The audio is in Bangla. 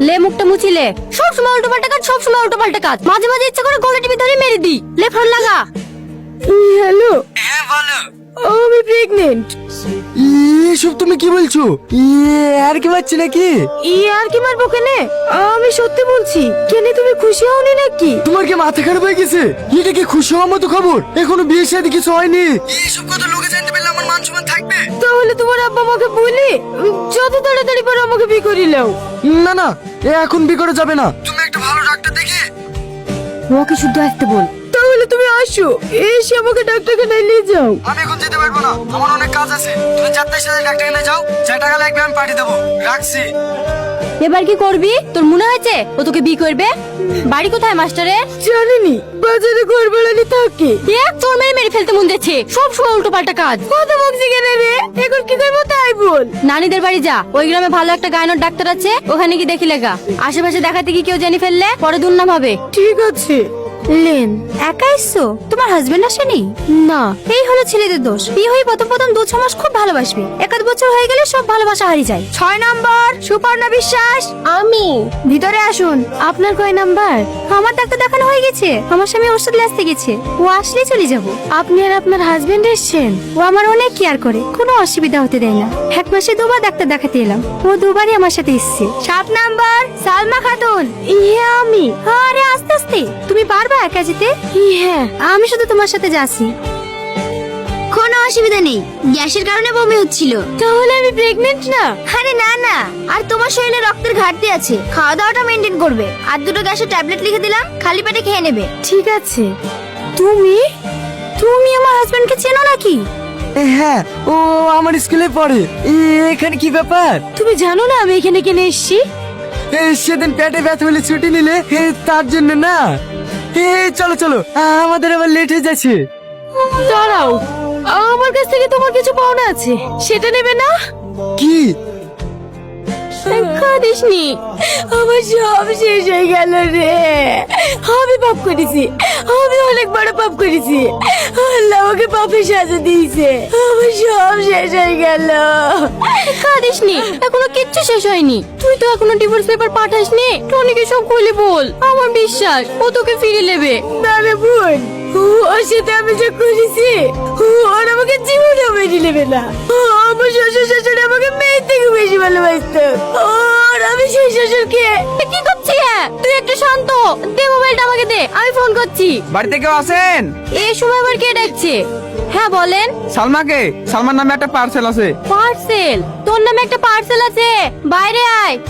লে মুখটা মুছিলে। সব সময় উল্টো পাল্টা কাজ, সব সময় উল্টো পাল্টা কাজ। মাঝে মাঝে ইচ্ছা করে গলা টিপে ধরে মেরে দি। লে ফোন লাগা। হ্যালো, হ্যাঁ বলো। আমি প্রেগনেন্ট। এসব তুমি কি বলছো? আর কি পাচ্ছি নাকি? আর কি মারবো কেনে? আমি সত্যি বলছি। কেনে তুমি খুশি হওনি নাকি? তোমার কি মাথা খারাপ হয়ে গেছে? এটা কি খুশি হওয়ার মতো খবর? এখনো বিয়ে শাদী কিছু হয়নি। এইসব কথা লোকে জানতে পারলে আমার মান সম্মান থাকবে? তাহলে তোমার আব্বা আমাকে বলি যত তাড়াতাড়ি পারো আমাকে বিয়ে করে নাও। না না, এখন বিয়ে করা যাবে না। তুমি একটা ভালো ডাক্তার দেখে ওকে শুদ্ধ আসতে বল। তাহলে তুমি আসো, এসে আমাকে ডাক্তারখানায় নিয়ে যাও। আমি এখন যেতে পারবো না, আমার অনেক কাজ আছে। তুমি 4টার সাথে ডাক্তারখানায় যাও, যা টাকা লাগবে আমি পাঠিয়ে দেবো। রাখছি। এবার কি করবি? তোর মনে হয়েছে ও তোকে বিয়ে করবে? বাড়ি কোথায় মাস্টারের? জানিনি, বাজারে ঘর ভাড়ালি থাকে। এক চোর মেরে মেরে ফেলতে মন যাচ্ছে। সব সময় উল্টো পাল্টা কাজ। কত বকছি কেনে রে? এখন কি করবো তাই বল। নানিদের বাড়ি যা, ওই গ্রামে ভালো একটা গায়নের ডাক্তার আছে, ওখানে কি দেখি লেগা। আশেপাশে দেখাতে কি কেউ জেনে ফেললে পরে দুর্নাম হবে। ঠিক আছে। লেন, একা এসছো? তোমার হাজবেন্ড আসেনি? না, এই হলো ছেলেদের দোষ। বিয়ে হয়ে প্রথম প্রথম 2-6 মাস খুব ভালোবাসবে, 1-2 বছর হয়ে গেলে সব ভালোবাসা হারিয়ে যায়। 6 নাম্বার সুপর্ণা বিশ্বাস। আমি। ভিতরে আসুন। আপনার কয় নাম্বার? আমার ডাক্তার দেখানো হয়ে গেছে। আমার স্বামী ওর সাথে আসতে গেছে, ও আসলে চলে যাব। আপনি আর আপনার হাজবেন্ড এসেছেন? ও আমার অনেক কেয়ার করে, কোনো অসুবিধা হতে দেয় না। 1 মাসে 2বার ডাক্তার দেখাতে এলাম, ও 2বারই আমার সাথে এসেছে। 7 নাম্বার সালমা খাতুন। ইয়ে আমি। আরে আস্তে আস্তে, তুমি পারবা একা যেতে? হ্যাঁ, আমি শুধু তোমার সাথে যাচ্ছি। কোনো অসুবিধা নেই, গ্যাসের কারণে বমি হচ্ছিল। তাহলে আমি প্রেগনেন্ট না? আরে না না, আর তোমার শরীরে রক্তের ঘাটতি আছে, খাওয়া দাওয়াটা মেনটেন করবে। আর 2টো গ্যাসের ট্যাবলেট লিখে দিলাম, খালি পেটে খেয়ে নেবে। ঠিক আছে। তুমি তুমি আমার হাজবেন্ডকে চেনো নাকি? হ্যাঁ, ও আমার স্কুলে পড়ে। এখানে কি ব্যাপার? তুমি জানো না আমি এখানে কেন এসেছি? সেদিন পেটে ব্যথা হলে ছুটি নিলে, তার জন্য না? চলো চলো, আমাদের আবার লেট হয়ে যাচ্ছে। দাঁড়াও, আমার কাছ থেকে তোমার কিছু পাওনা আছে, সেটা নেবে না? কি? কাঁদিসনি, আমার সব শেষ হয়ে গেল রে। আমি পাপ করেছি, আমি অনেক বড় পাপ করেছি। আল্লাহ আমাকে পাপে সাজা দিয়েছে, আমার সব শেষ হয়ে গেল। কাঁদিসনি, এখনো কিচ্ছু শেষ হয়নি। তুই তো এখনো ডিভোর্স পেপার পাঠাসনি। টনিকে সব খুলে বল, আমার বিশ্বাস ও তোকে ফিরে নেবে। না রে বোন, ওর সাথে আমি যা করেছি, ওর আমাকে জীবনে মেনে নেবে না। আমার শ্বশুর শাশুড়ি আমাকে মেয়ের থেকে বেশি ভালোবাসতো। আর আমি সেই শ্বশুরকে কি করছিস? তুই একটু শান্ত দে, মোবাইলটা আমাকে দে, আমি ফোন করছি। বাড়িতে কেউ আছেন? এই সময় আবার কে ডাকছে? হ্যাঁ বলেন। সালমাকে, সালমার নামে একটা পার্সেল আছে। পার্সেল? তোর নামে একটা পার্সেল আছে? বাইরে আয়।